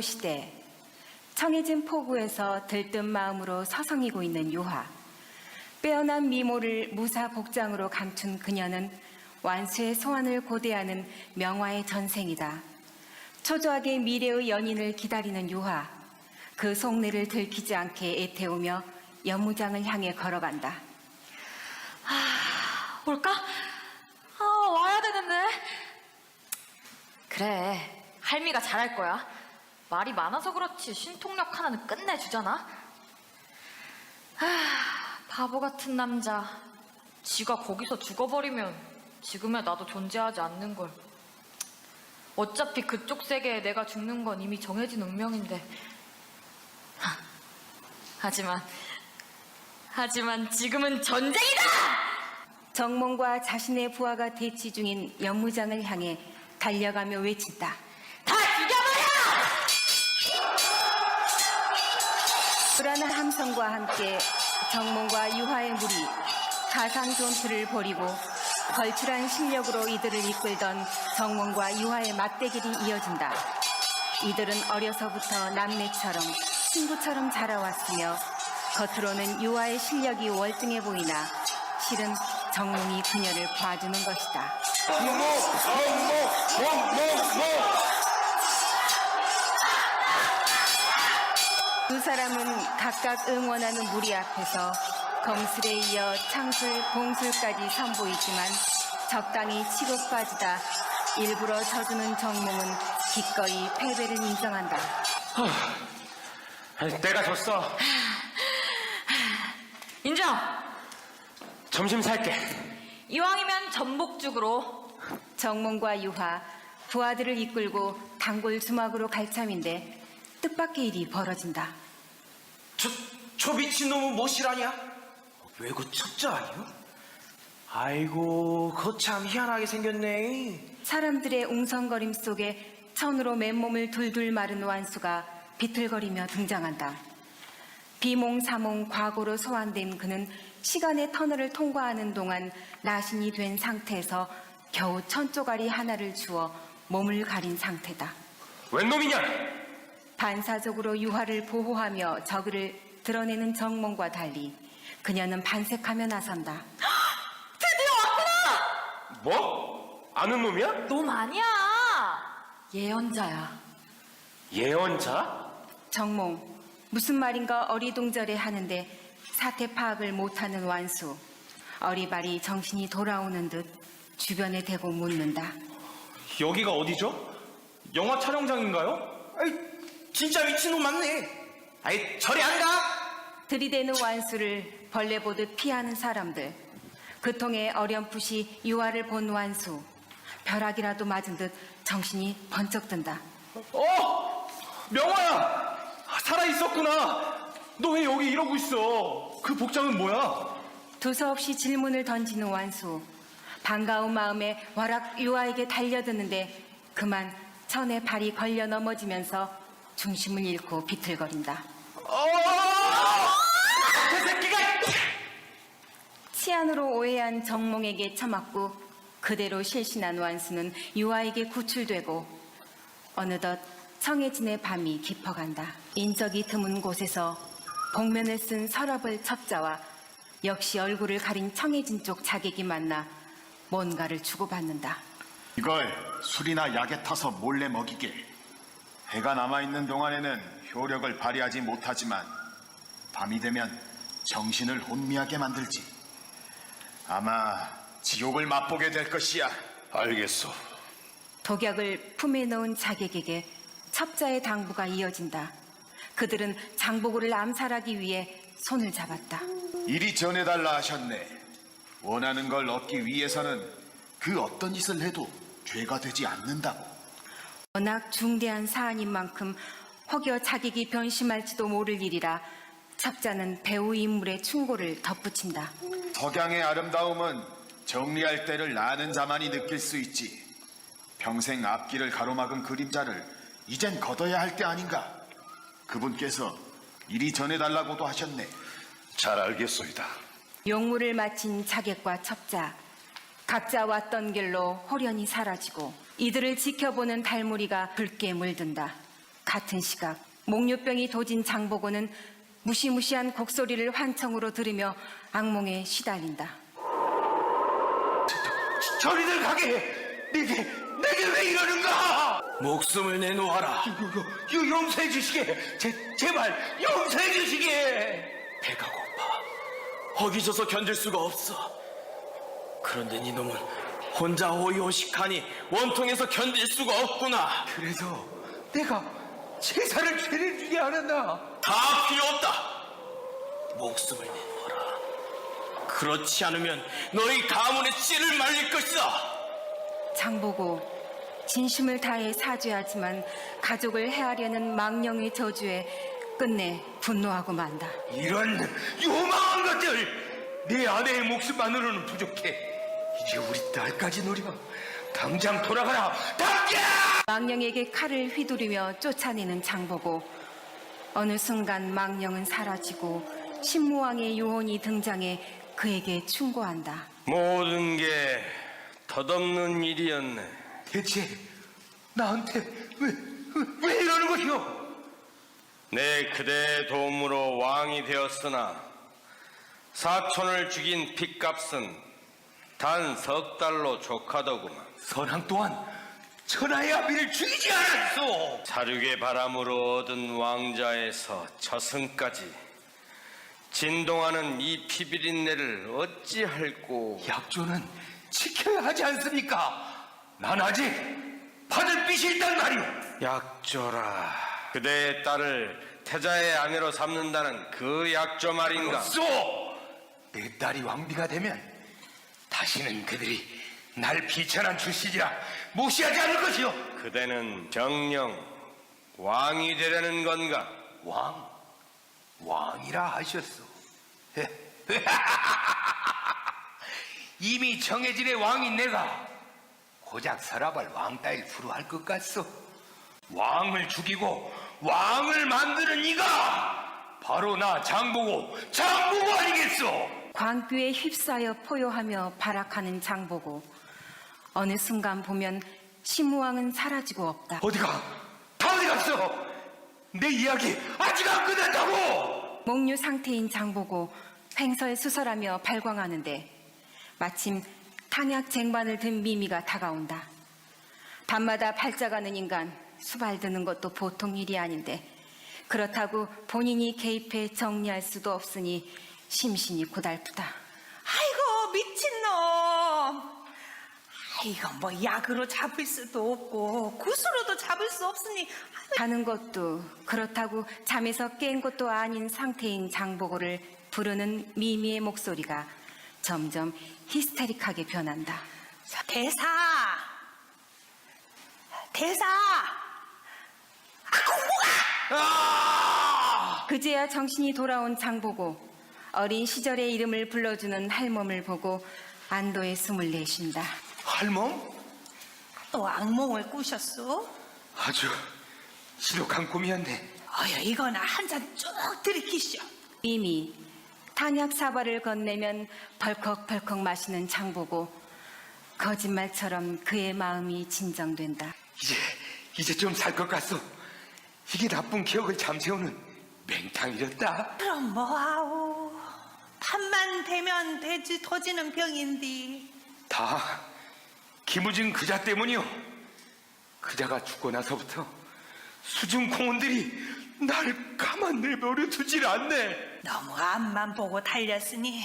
고시대 청해진 포구에서 들뜬 마음으로 서성이고 있는 유화. 빼어난 미모를 무사 복장으로 감춘 그녀는 완수의 소원을 고대하는 명화의 전생이다. 초조하게 미래의 연인을 기다리는 유화. 그 속내를 들키지 않게 애태우며 연무장을 향해 걸어간다. 올까? 와야 되는데. 그래, 할미가 잘할 거야. 말이 많아서 그렇지 신통력 하나는 끝내주잖아. 바보 같은 남자. 지가 거기서 죽어버리면 지금의 나도 존재하지 않는 걸. 어차피 그쪽 세계에 내가 죽는 건 이미 정해진 운명인데. 하지만 지금은 전쟁이다! 정몽과 자신의 부하가 대치 중인 연무장을 향해 달려가며 외친다. 다 죽여버려! 불안한 함성과 함께 정몽과 유화의 무리 가상존투를 벌이고 걸출한 실력으로 이들을 이끌던 정몽과 유화의 맞대결이 이어진다. 이들은 어려서부터 남매처럼 친구처럼 자라왔으며 겉으로는 유화의 실력이 월등해 보이나 실은 정몽이 그녀를 봐주는 것이다. 두 사람은 각각 응원하는 무리 앞에서 검술에 이어 창술, 공술까지 선보이지만 적당히 치고 빠지다 일부러 져주는 정몽은 기꺼이 패배를 인정한다. 내가 졌어. 인정! 점심 살게. 이왕이면 전복죽으로. 정몽과 유화, 부하들을 이끌고 단골 수막으로 갈 참인데 뜻밖의 일이 벌어진다. 저 미친놈은 뭐시라냐? 외구 첩자 아니요? 아이고, 거참 희한하게 생겼네. 사람들의 웅성거림 속에 천으로 맨몸을 둘둘 마른 완수가 비틀거리며 등장한다. 비몽사몽 과거로 소환된 그는 시간의 터널을 통과하는 동안 나신이 된 상태에서 겨우 천조가리 하나를 주워 몸을 가린 상태다. 웬 놈이냐? 반사적으로 유화를 보호하며 적을 드러내는 정몽과 달리 그녀는 반색하며 나선다. 드디어 왔구나! 뭐? 아는 놈이야? 놈 아니야! 예언자야. 예언자? 정몽, 무슨 말인가 어리둥절해 하는데 사태 파악을 못하는 완수. 어리바리 정신이 돌아오는 듯 주변에 대고 묻는다. 여기가 어디죠? 영화 촬영장인가요? 아이, 진짜 미친놈 맞네. 아이, 저리 안 가? 들이대는 완수를 벌레 보듯 피하는 사람들. 그 통에 어렴풋이 유화를 본 완수. 벼락이라도 맞은 듯 정신이 번쩍 든다. 명화야! 살아있었구나. 너 왜 여기 이러고 있어? 그 복장은 뭐야? 두서없이 질문을 던지는 완수. 반가운 마음에 와락 유화에게 달려드는데 그만 천에 발이 걸려 넘어지면서 중심을 잃고 비틀거린다. 그 새끼가! 치안으로 오해한 정몽에게 처맞고 그대로 실신한 완수는 유화에게 구출되고 어느덧 청해진의 밤이 깊어간다. 인적이 드문 곳에서 복면을 쓴 서럽을 첩자와 역시 얼굴을 가린 청해진 쪽 자객이 만나 뭔가를 주고받는다. 이걸 술이나 약에 타서 몰래 먹이게. 해가 남아있는 동안에는 효력을 발휘하지 못하지만 밤이 되면 정신을 혼미하게 만들지. 아마 지옥을 맛보게 될 것이야. 알겠소. 독약을 품에 넣은 자객에게 첩자의 당부가 이어진다. 그들은 장보고를 암살하기 위해 손을 잡았다. 이리 전해달라 하셨네. 원하는 걸 얻기 위해서는 그 어떤 짓을 해도 죄가 되지 않는다고. 워낙 중대한 사안인 만큼 혹여 자객이 변심할지도 모를 일이라 첩자는 배우 인물의 충고를 덧붙인다. 석양의 아름다움은 정리할 때를 나는 자만이 느낄 수 있지. 평생 앞길을 가로막은 그림자를 이젠 걷어야 할 때 아닌가. 그분께서 이리 전해달라고도 하셨네. 잘 알겠소이다. 용무를 마친 자객과 첩자, 각자 왔던 길로 호련히 사라지고 이들을 지켜보는 달무리가 붉게 물든다. 같은 시각 목류병이 도진 장보고는 무시무시한 곡소리를 환청으로 들으며 악몽에 시달린다. 저리들 가게 해. 내게 왜 이러는가? 목숨을 내놓아라. 용서해 주시게. 제발 용서해 주시게. 배가 고파. 허기져서 견딜 수가 없어. 그런데 니놈은 혼자 호의호식하니 원통에서 견딜 수가 없구나. 그래서 내가 제사를 죄를 주게 하란다. 다 필요 없다. 목숨을 내놓아라. 그렇지 않으면 너희 가문의 씨를 말릴 것이다. 장보고 진심을 다해 사죄하지만 가족을 해하려는 망령의 저주에 끝내 분노하고 만다. 이런 요망한 것들! 내 아내의 목숨만으로는 부족해. 이제 우리 딸까지 노려. 당장 돌아가라. 당장! 망령에게 칼을 휘두르며 쫓아내는 장보고 어느 순간 망령은 사라지고 신무왕의 요원이 등장해 그에게 충고한다. 모든 게 덧없는 일이었네. 대체 나한테 왜 이러는 것이오? 내 그대의 도움으로 왕이 되었으나 사촌을 죽인 핏값은 단 3달로 족하더구만. 선왕 또한 천하의 아비를 죽이지 않았소. 사륙의 바람으로 얻은 왕자에서 저승까지 진동하는 이 피비린내를 어찌할꼬. 약조는 지켜야 하지 않습니까? 난 아직 받을 빚이 있단 말이오. 약조라. 그대의 딸을 태자의 아내로 삼는다는 그 약조 말인가? 쏘! 내 딸이 왕비가 되면 다시는 그들이 날 비천한 출신이라 무시하지 않을 것이오. 그대는 정령 왕이 되려는 건가? 왕이라 하셨소. 이미 정해진의 왕인 내가 고작 서랍을 왕따일 furu할 것 같소. 왕을 죽이고 왕을 만드는 이가 바로 나 장보고 아니겠소. 광규에 휩싸여 포효하며 발악하는 장보고 어느 순간 보면 신무왕은 사라지고 없다. 어디가? 다 어디 갔어? 내 이야기 아직 안 끝났다고. 목류 상태인 장보고 횡설수설하며 발광하는데 마침 탕약 쟁반을 든 미미가 다가온다. 밤마다 발작하는 인간 수발드는 것도 보통 일이 아닌데 그렇다고 본인이 개입해 정리할 수도 없으니 심신이 고달프다. 아이고 미친놈. 이거 뭐 약으로 잡을 수도 없고 구스로도 잡을 수 없으니 자는 것도 그렇다고 잠에서 깬 것도 아닌 상태인 장보고를 부르는 미미의 목소리가 점점 히스테릭하게 변한다. 대사 그제야 정신이 돌아온 장보고 어린 시절의 이름을 불러주는 할멈을 보고 안도의 숨을 내쉰다. 할멈? 또 악몽을 꾸셨소? 아주 지독한 꿈이었네. 어여 이거나 한 잔 쭉 들이키시오. 미미 탕약 사발을 건네면 벌컥벌컥 마시는 장보고 거짓말처럼 그의 마음이 진정된다. 이제 좀 살 것 같소. 이게 나쁜 기억을 잠재우는 맹탕이었다. 그럼 뭐하오. 밤만 되면 터지는 병인데. 다 김우진 그자 때문이오. 그자가 죽고 나서부터 수중공원들이 날 가만 내버려 두질 않네. 너무 앞만 보고 달렸으니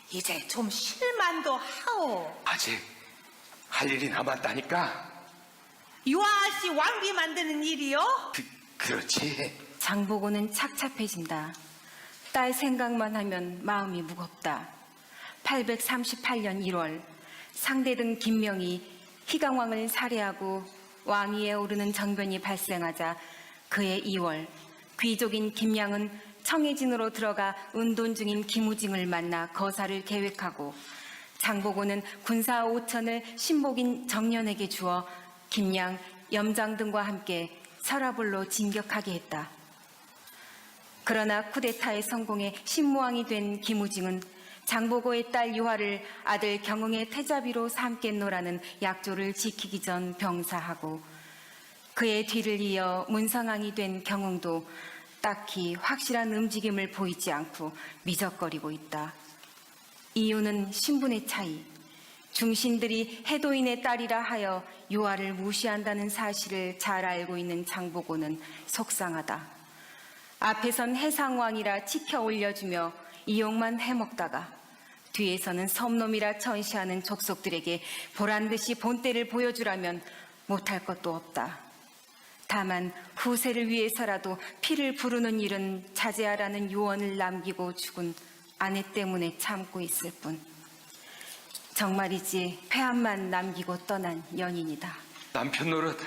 이제 좀 쉴만도 하오. 아직 할 일이 남았다니까. 유아씨 왕비 만드는 일이요? 그렇지. 장보고는 착잡해진다. 딸 생각만 하면 마음이 무겁다. 838년 1월 상대등 김명이 희강왕을 살해하고 왕위에 오르는 정변이 발생하자 그해 2월 귀족인 김양은 청해진으로 들어가 은돈 중인 김우징을 만나 거사를 계획하고 장보고는 군사 5천을 신복인 정년에게 주어 김양, 염장 등과 함께 서라볼로 진격하게 했다. 그러나 쿠데타에 성공해 신무왕이 된 김우징은 장보고의 딸 유화를 아들 경흥의 태자비로 삼겠노라는 약조를 지키기 전 병사하고 그의 뒤를 이어 문상왕이 된 경흥도 딱히 확실한 움직임을 보이지 않고 미적거리고 있다. 이유는 신분의 차이. 중신들이 해도인의 딸이라 하여 유아를 무시한다는 사실을 잘 알고 있는 장보고는 속상하다. 앞에선 해상왕이라 치켜 올려주며 이용만 해먹다가 뒤에서는 섬놈이라 전시하는 족속들에게 보란듯이 본때를 보여주라면 못할 것도 없다. 다만 후세를 위해서라도 피를 부르는 일은 자제하라는 유언을 남기고 죽은 아내 때문에 참고 있을 뿐. 정말이지 폐암만 남기고 떠난 연인이다. 남편 노릇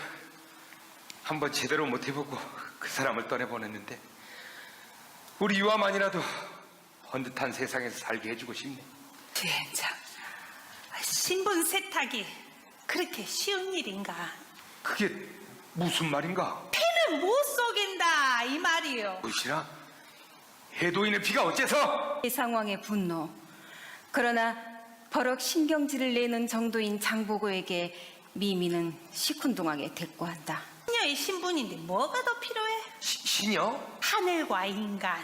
한번 제대로 못 해보고 그 사람을 떠내보냈는데 우리 유아만이라도 번듯한 세상에서 살게 해주고 싶네. 된장, 신분 세탁이 그렇게 쉬운 일인가? 그게 무슨 말인가? 피는 못 속인다 이 말이요. 무엇이나? 해도인의 피가 어째서? 해상왕의 분노. 그러나 버럭 신경질을 내는 정도인 장보고에게 미미는 시큰둥하게 대꾸한다. 신녀의 신분인데 뭐가 더 필요해? 신여? 하늘과 인간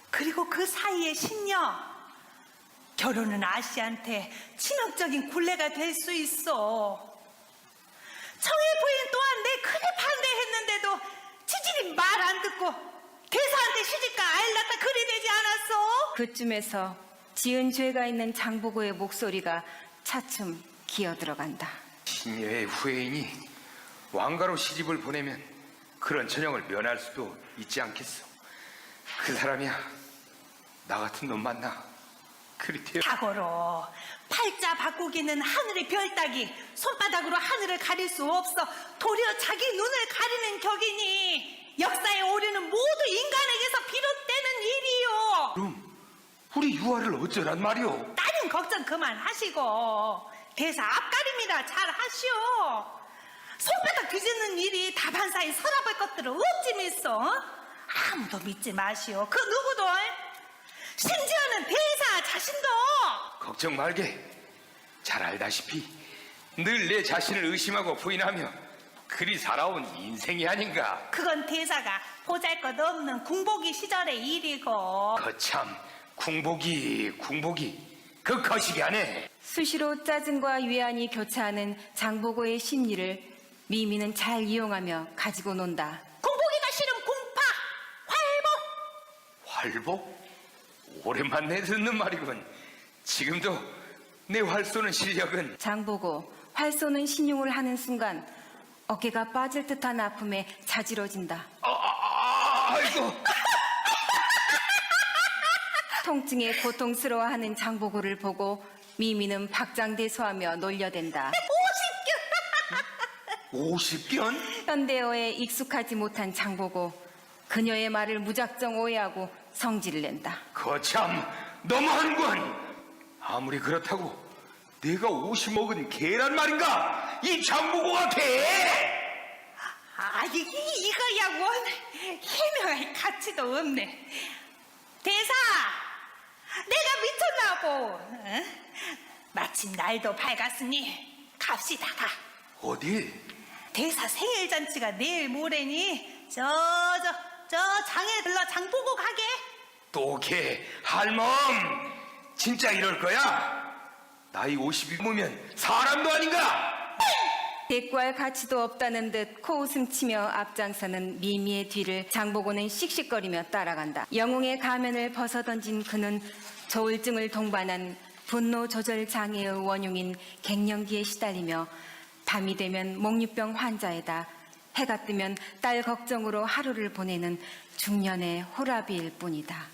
그리고 그 사이의 신녀. 결혼은 아씨한테 친학적인 굴레가 될 수 있어. 청해 부인 또한 내 크게 반대했는데도 지질이 말 안 듣고 대사한테 시집가 아일 낳다 그리 되지 않았어? 그쯤에서 지은 죄가 있는 장보고의 목소리가 차츰 기어들어간다. 신여의 후예인이 왕가로 시집을 보내면 그런 전형을 면할 수도 있지 않겠어. 그 사람이야 나 같은 놈 만나 그리 되어. 자고로 팔자 바꾸기는 하늘의 별 따기 손바닥으로 하늘을 가릴 수 없어 도리어 자기 눈을 가리는 격이니 역사의 오류는 모두 인간에게서 비롯되는 일이요. 그럼 우리 유아를 어쩌란 말이오? 다른 걱정 그만하시고 대사 앞가림이라 잘 하시오. 손바닥 뒤집는 일이 다반사에 서랍을 것들을 어찌 믿소? 아무도 믿지 마시오. 그 누구도 심지어는 대사 자신도. 걱정 말게. 잘 알다시피 늘 내 자신을 의심하고 부인하며 그리 살아온 인생이 아닌가. 그건 대사가 보잘것없는 궁보기 시절의 일이고. 거참 궁보기 그 거시기 하네. 수시로 짜증과 위안이 교차하는 장보고의 심리를 미미는 잘 이용하며 가지고 논다. 궁보기가 싫은 궁파 활보. 활보? 오랜만에 듣는 말이군. 지금도 내 활 쏘는 실력은. 장보고 활 쏘는 신용을 하는 순간 어깨가 빠질 듯한 아픔에 자지러진다. 아이고. 통증에 고통스러워하는 장보고를 보고 미미는 박장대소하며 놀려댄다. 50견? 현대어에 익숙하지 못한 장보고 그녀의 말을 무작정 오해하고 성질을 낸다. 거참 너무하는군. 아무리 그렇다고 내가 50 먹은 개란 말인가? 이 장보고가 개? 이거야 원 해명할 가치도 없네. 대사 내가 미쳤나고. 어? 마침 날도 밝았으니 갑시다 가. 어디? 대사 생일 잔치가 내일 모레니 저 장에 들러 장 보고 가게. 또 개 할멈 진짜 이럴 거야? 나이 50이면 사람도 아닌가? 대꾸할 가치도 없다는 듯 코웃음치며 앞장서는 미미의 뒤를 장보고는 씩씩거리며 따라간다. 영웅의 가면을 벗어던진 그는 조울증을 동반한 분노 조절 장애의 원흉인 갱년기에 시달리며 밤이 되면 목류병 환자에다 해가 뜨면 딸 걱정으로 하루를 보내는 중년의 호라비일 뿐이다.